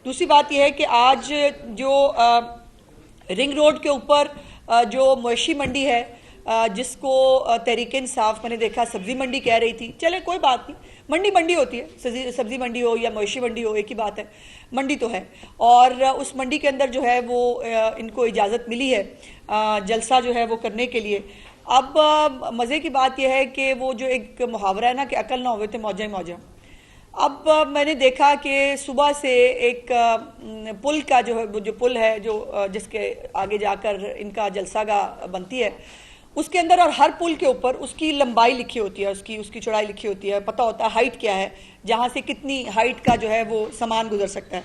दूसरी बात यह है कि आज जो रिंग रोड के ऊपर जो मवेशी मंडी है, जिसको तहरीक इंसाफ मैंने देखा सब्जी मंडी कह रही थी, चले कोई बात नहीं, मंडी मंडी होती है, सब्जी मंडी हो या मवेशी मंडी हो एक ही बात है, मंडी तो है। और उस मंडी के अंदर जो है वो इनको इजाज़त मिली है जलसा जो है वो करने के लिए। अब मज़े की बात यह है कि वो जो एक मुहावरा है ना कि अकल ना होवे तो मौजा ही मौजा। अब मैंने देखा कि सुबह से एक पुल का जो पुल है जो जिसके आगे जाकर इनका जलसागाह बनती है, उसके अंदर और हर पुल के ऊपर उसकी लंबाई लिखी होती है, उसकी चौड़ाई लिखी होती है, पता होता है हाइट क्या है, जहाँ से कितनी हाइट का जो है वो सामान गुजर सकता है।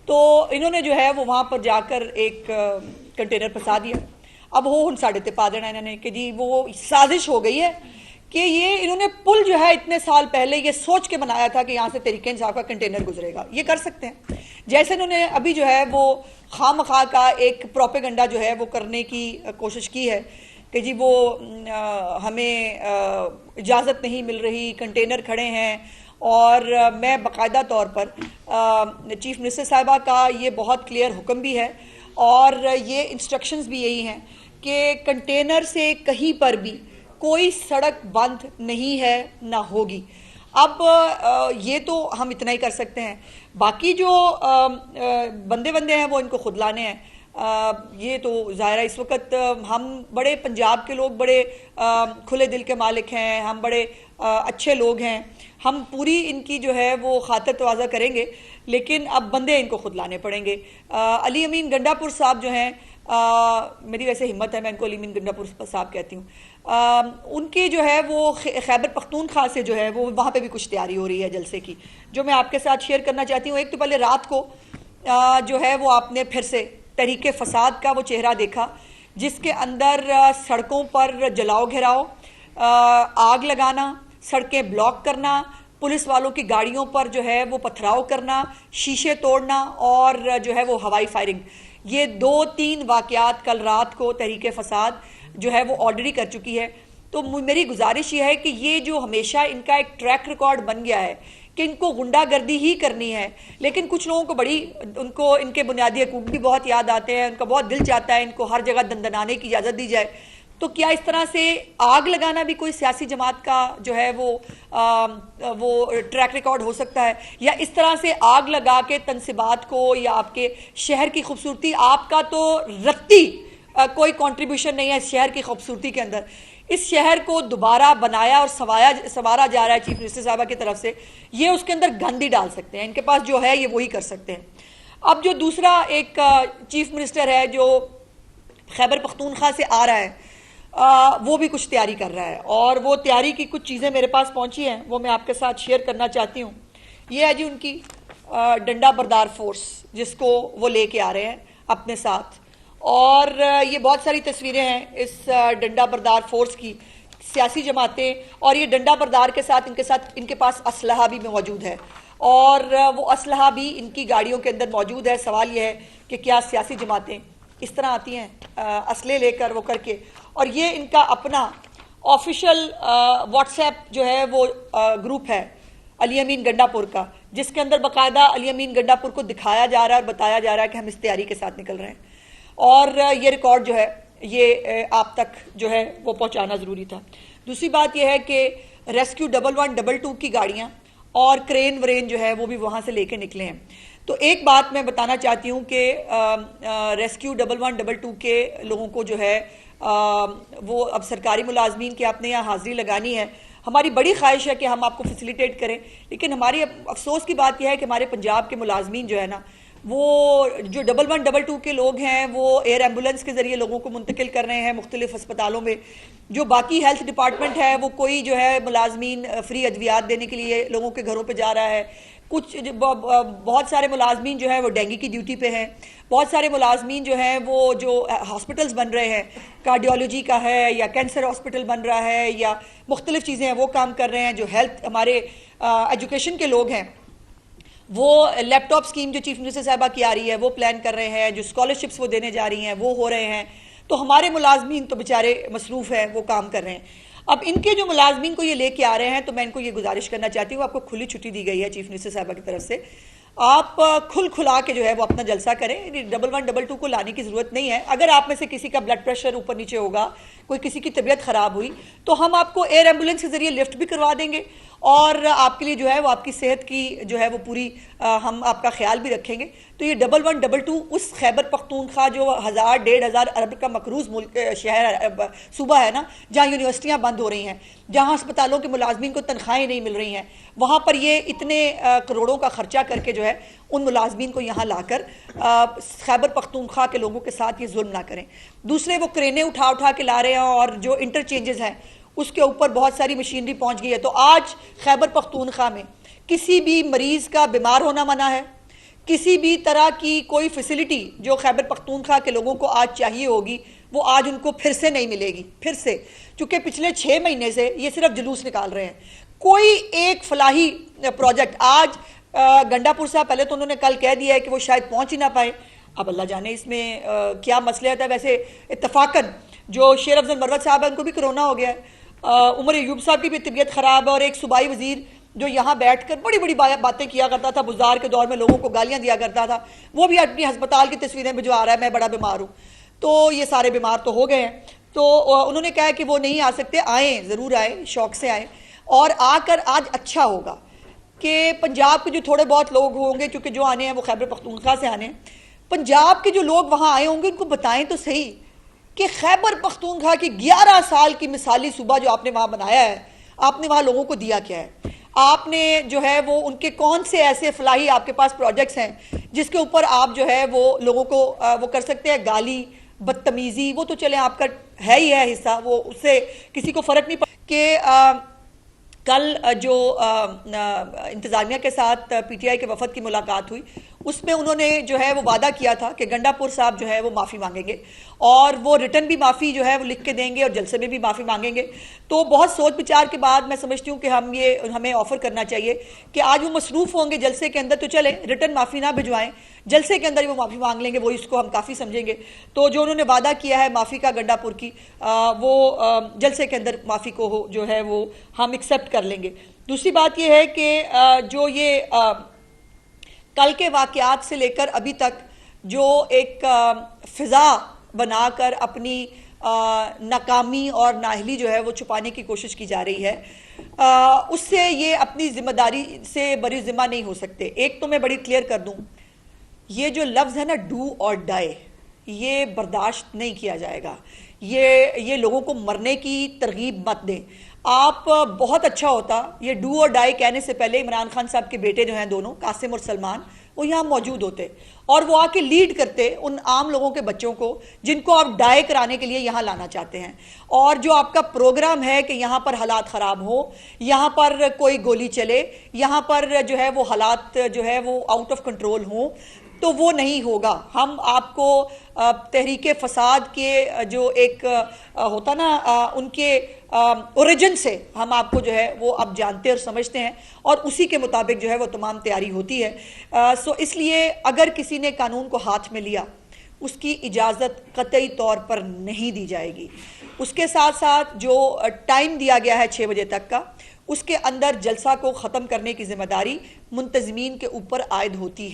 तो इन्होंने जो है वो वहाँ पर जाकर एक कंटेनर फंसा दिया। अब वो साढ़े ते पा देना इन्होंने कि जी वो साजिश हो गई है कि ये इन्होंने पुल जो है इतने साल पहले ये सोच के बनाया था कि यहाँ से तहरीक इंसाफ का कंटेनर गुजरेगा, ये कर सकते हैं। जैसे इन्होंने अभी जो है वो खामखा का एक प्रोपेगेंडा जो है वो करने की कोशिश की है कि जी वो हमें इजाज़त नहीं मिल रही, कंटेनर खड़े हैं। और मैं बाकायदा तौर पर चीफ मिनिस्टर साहिबा का ये बहुत क्लियर हुक्म भी है और ये इंस्ट्रक्शंस भी यही हैं कि कंटेनर से कहीं पर भी कोई सड़क बंद नहीं है ना होगी। अब ये तो हम इतना ही कर सकते हैं, बाकी जो बंदे हैं वो इनको खुद लाने हैं। ये तो ज़ाहिर है इस वक्त हम बड़े पंजाब के लोग बड़े खुले दिल के मालिक हैं, हम बड़े अच्छे लोग हैं, हम पूरी इनकी जो है वो खातिर तवाज़ा करेंगे, लेकिन अब बंदे इनको खुद लाने पड़ेंगे। अली अमीन गंडापुर साहब जो हैं, मेरी वैसे हिम्मत है मैं इनको अली अमीन गंडापुर साहब कहती हूँ, उनकी जो है वो खैबर पख्तूनख्वा से जो है वो वहाँ पे भी कुछ तैयारी हो रही है जलसे की, जो मैं आपके साथ शेयर करना चाहती हूँ। एक तो पहले रात को जो है वो आपने फिर से तहरीके फसाद का वो चेहरा देखा, जिसके अंदर सड़कों पर जलाओ घेराओ, आग लगाना, सड़कें ब्लॉक करना, पुलिस वालों की गाड़ियों पर जो है वो पथराव करना, शीशे तोड़ना और जो है वो हवाई फायरिंग, ये 2-3 वाकयात कल रात को तहरीके फसाद जो है वो ऑर्डर कर चुकी है। तो मेरी गुजारिश ये है कि ये जो हमेशा इनका एक ट्रैक रिकॉर्ड बन गया है कि इनको गुंडागर्दी ही करनी है, लेकिन कुछ लोगों को बड़ी उनको इनके बुनियादी हकूक भी बहुत याद आते हैं, उनका बहुत दिल चाहता है इनको हर जगह दंदनाने की इजाज़त दी जाए। तो क्या इस तरह से आग लगाना भी कोई सियासी जमात का जो है वो ट्रैक रिकॉर्ड हो सकता है, या इस तरह से आग लगा के तनसीबात को या आपके शहर की खूबसूरती, आपका तो रत्ती कोई कंट्रीब्यूशन नहीं है शहर की खूबसूरती के अंदर, इस शहर को दोबारा बनाया और संवारा जा रहा है चीफ मिनिस्टर साहबा की तरफ से, ये उसके अंदर गंद ही डाल सकते हैं, इनके पास जो है ये वही कर सकते हैं। अब जो दूसरा एक चीफ मिनिस्टर है जो खैबर पख्तूनख्वा से आ रहा है, वो भी कुछ तैयारी कर रहा है और वो तैयारी की कुछ चीज़ें मेरे पास पहुंची हैं, वो मैं आपके साथ शेयर करना चाहती हूँ। ये है जी उनकी डंडा बरदार फोर्स, जिसको वो लेके आ रहे हैं अपने साथ, और ये बहुत सारी तस्वीरें हैं इस डंडा बरदार फोर्स की, सियासी जमातें, और ये डंडा बरदार के साथ इनके पास असलहा भी मौजूद है और वो असलहा भी इनकी गाड़ियों के अंदर मौजूद है। सवाल यह है कि क्या सियासी जमातें इस तरह आती हैं असले लेकर वो करके, और ये इनका अपना ऑफिशियल व्हाट्सएप जो है वो ग्रुप है अली अमीन गंडापुर का, जिसके अंदर बाकायदा अली अमीन गंडापुर को दिखाया जा रहा है और बताया जा रहा है कि हम इस तैयारी के साथ निकल रहे हैं, और ये रिकॉर्ड जो है ये आप तक जो है वो पहुंचाना ज़रूरी था। दूसरी बात यह है कि रेस्क्यू 1122 की गाड़ियाँ और क्रेन व्रेन जो है वो भी वहाँ से लेके निकले हैं। तो एक बात मैं बताना चाहती हूँ कि रेस्क्यू 1122 के लोगों को जो है वो अब सरकारी मुलाजमीन की आपने यहाँ हाजिरी लगानी है, हमारी बड़ी ख्वाहिश है कि हम आपको फैसिलिटेट करें, लेकिन हमारी अफसोस की बात यह है कि हमारे पंजाब के मुलाजमीन जो है ना, वो जो 1122 के लोग हैं वो एयर एम्बुलेंस के ज़रिए लोगों को मुंतकिल कर रहे हैं मुख्तलिफ अस्पतालों में। जो बाकी हेल्थ डिपार्टमेंट है वो कोई जो है मुलाजमीन फ्री अद्वियात देने के लिए लोगों के घरों पे जा रहा है। कुछ बहुत सारे मुलाजमीन जो है वो डेंगू की ड्यूटी पे हैं, बहुत सारे मुलाजमीन जो हैं वो जो हॉस्पिटल्स बन रहे हैं, कार्डियोलॉजी का है या कैंसर हॉस्पिटल बन रहा है या मुख्तलिफ चीज़ें हैं वो काम कर रहे हैं। जो हेल्थ हमारे एजुकेशन के लोग हैं वो लैपटॉप स्कीम जो चीफ मिनिस्टर साहबा की आ रही है वो प्लान कर रहे हैं, जो स्कॉलरशिप्स वो देने जा रही हैं वो हो रहे हैं। तो हमारे मुलाजमीन तो बेचारे मसरूफ़ हैं, वो काम कर रहे हैं। अब इनके जो मुलाजमीन को ये लेके आ रहे हैं, तो मैं इनको ये गुजारिश करना चाहती हूँ, आपको खुली छुट्टी दी गई है चीफ मिनिस्टर साहबा की तरफ से, आप खुल खुला के जो है वो अपना जलसा करें। 1122 को लाने की जरूरत नहीं है। अगर आप में से किसी का ब्लड प्रेशर ऊपर नीचे होगा, कोई किसी की तबीयत खराब हुई, तो हम आपको एयर एम्बुलेंस के जरिए लिफ्ट भी करवा देंगे और आपके लिए जो है वो आपकी सेहत की जो है वो पूरी हम आपका ख्याल भी रखेंगे। तो ये 1122 उस खैबर पख्तूनख्वा जो 1000-1500 अरब का मकरूज मुल्क शहर सूबा है ना, जहाँ यूनिवर्सिटियाँ बंद हो रही हैं, जहाँ अस्पतालों के मुलाजमीन को तनख्वाहें नहीं मिल रही हैं, वहाँ पर ये इतने करोड़ों का खर्चा करके जो है उन मुलाजमीन को यहाँ लाकर खैबर पख्तूनख्वा के लोगों के साथ ये जुल्म ना करें। दूसरे, वो क्रेनें उठा उठा के ला रहे हैं और जो इंटरचेंजेस हैं उसके ऊपर बहुत सारी मशीनरी पहुँच गई है। तो आज खैबर पख्तूनख्वा में किसी भी मरीज का बीमार होना मना है। किसी भी तरह की कोई फैसिलिटी जो खैबर पख्तूनख्वा के लोगों को आज चाहिए होगी वो आज उनको फिर से नहीं मिलेगी। फिर से, चूंकि पिछले 6 महीने से ये सिर्फ जुलूस निकाल रहे हैं। कोई एक फलाही प्रोजेक्ट आज गंडापुर साहब, पहले तो उन्होंने कल कह दिया है कि वो शायद पहुंच ही ना पाए। अब अल्लाह जाने इसमें क्या मसला है। वैसे इत्तफाकन जो शेर अफजल मरवत साहब है उनको भी कोरोना हो गया है। उमर अयूब साहब की भी तबीयत खराब है और एक सूबाई वजीर जो यहाँ बैठकर बड़ी बड़ी बातें किया करता था, बुज़दार के दौर में लोगों को गालियां दिया करता था, वो भी अपनी अस्पताल की तस्वीरें भिजवा रहा है, मैं बड़ा बीमार हूँ। तो ये सारे बीमार तो हो गए हैं। तो उन्होंने कहा कि वो नहीं आ सकते, आए, ज़रूर आए, शौक से आए और आकर आज अच्छा होगा कि पंजाब के जो थोड़े बहुत लोग होंगे, क्योंकि जो आने हैं वो खैबर पख्तूनख्वा से आने हैं, पंजाब के जो लोग वहाँ आए होंगे उनको बताएं तो सही कि खैबर पख्तूनख्वा की 11 साल की मिसाली सूबा जो आपने वहाँ बनाया है, आपने वहाँ लोगों को दिया क्या है? आपने जो है वो उनके कौन से ऐसे फलाही आपके पास प्रोजेक्ट्स हैं जिसके ऊपर आप जो है वो लोगों को वो कर सकते हैं? गाली, बदतमीजी, वो तो चले आपका है ही है हिस्सा, वो उससे किसी को फर्क नहीं पड़ता। कि कल जो इंतजामिया के साथ पीटीआई के वफद की मुलाकात हुई, उसमें उन्होंने जो है वो वादा किया था कि गंडापुर साहब जो है वो माफ़ी मांगेंगे और वो रिटर्न भी माफ़ी जो है वो लिख के देंगे और जलसे में भी माफ़ी मांगेंगे। तो बहुत सोच विचार के बाद मैं समझती हूँ कि हमें ऑफर करना चाहिए कि आज वो मसरूफ़ होंगे जलसे के अंदर, तो चले रिटर्न माफ़ी ना भिजवाएं, जलसे के अंदर ही वो माफ़ी मांग लेंगे, वो इसको हम काफ़ी समझेंगे। तो जो उन्होंने वादा किया है माफ़ी का गंडापुर की, वो जलसे के अंदर माफ़ी को जो है वो हम एक्सेप्ट कर लेंगे। दूसरी बात यह है कि जो ये कल के वाक़यात से लेकर अभी तक जो एक फ़िज़ा बनाकर अपनी नाकामी और नाअहली जो है वो छुपाने की कोशिश की जा रही है, उससे ये अपनी जिम्मेदारी से बरी जिम्मा नहीं हो सकते। एक तो मैं बड़ी क्लियर कर दूं, ये जो लफ्ज़ है ना डू और डाई, ये बर्दाश्त नहीं किया जाएगा। ये लोगों को मरने की तरगीब मत दें आप। बहुत अच्छा होता ये डू और डाई कहने से पहले इमरान खान साहब के बेटे जो हैं दोनों, कासिम और सलमान, वो यहाँ मौजूद होते और वो आके लीड करते उन आम लोगों के बच्चों को जिनको आप डाई कराने के लिए यहाँ लाना चाहते हैं। और जो आपका प्रोग्राम है कि यहाँ पर हालात ख़राब हो, यहाँ पर कोई गोली चले, यहाँ पर जो है वो हालात जो है वो आउट ऑफ कंट्रोल हों, तो वो नहीं होगा। हम आपको तहरीके फसाद के जो एक होता ना उनके ओरिजिन से हम आपको जो है वो अब जानते और समझते हैं और उसी के मुताबिक जो है वो तमाम तैयारी होती है। सो इसलिए अगर किसी ने कानून को हाथ में लिया उसकी इजाज़त कतई तौर पर नहीं दी जाएगी। उसके साथ साथ जो टाइम दिया गया है 6 बजे तक का, उसके अंदर जलसा को ख़त्म करने की जिम्मेदारी मुंतज़मीन के ऊपर आयद होती है।